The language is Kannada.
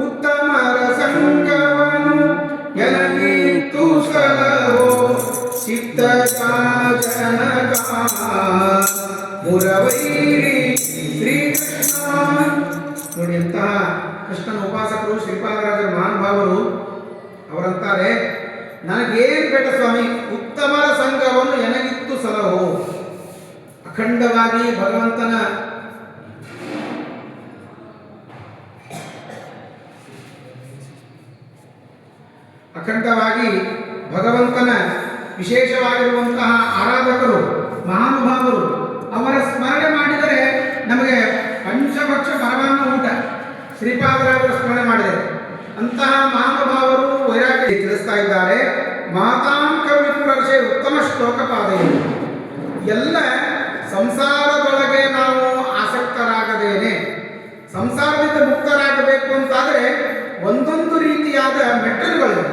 ಉತ್ತಮರ ಸಂಗವನು ಎನಗಿತ್ತು ಸಲಹೋ ಚಿತ್ತ ಜನಕ ಮುರವೈರಿ ಶ್ರೀಕೃಷ್ಣ. ನೋಡಿ, ಅಂತಹ ಕೃಷ್ಣನ ಉಪಾಸಕರು ಶ್ರೀಪಾದರಾಜರ ಮಹಾನುಭಾವರು ಅವರಂತಾರೆ, ನನಗೇನು ಬೇಡ ಸ್ವಾಮಿ, ಉತ್ತಮರ ಸಂಘವನ್ನು ಎನಗಿತ್ತು ಸಲಹೋ. ಅಖಂಡವಾಗಿ ಭಗವಂತನ ವಿಶೇಷವಾಗಿರುವಂತಹ ಆರಾಧಕರು ಮಹಾನುಭಾವರು ಅವರ ಸ್ಮರಣೆ ಮಾಡಿದರೆ ನಮಗೆ ಪಂಚಭಕ್ಷ ಪರಮಾನ್ನ ಊಟ. ಶ್ರೀಪಾದರಾಜರ ಸ್ಮರಣೆ ಮಾಡಿದರೆ ಅಂತಹ ಮಹಾನುಭಾವರು ವೈರಾಗ್ಯ ತಿಳಿಸ್ತಾ ಇದ್ದಾರೆ. ಮಾತಾಂಕ ವಿಪ್ರರ್ಷೆ ಉತ್ತಮ ಶ್ಲೋಕ ಪಾದೆಯು. ಎಲ್ಲ ಸಂಸಾರದೊಳಗೆ ನಾವು ಆಸಕ್ತರಾಗದೇನೆ ಸಂಸಾರದಿಂದ ಮುಕ್ತರಾಗಬೇಕು ಅಂತಾದರೆ ಒಂದೊಂದು ರೀತಿಯಾದ ಮೆಟ್ಟಲುಗಳಿವೆ.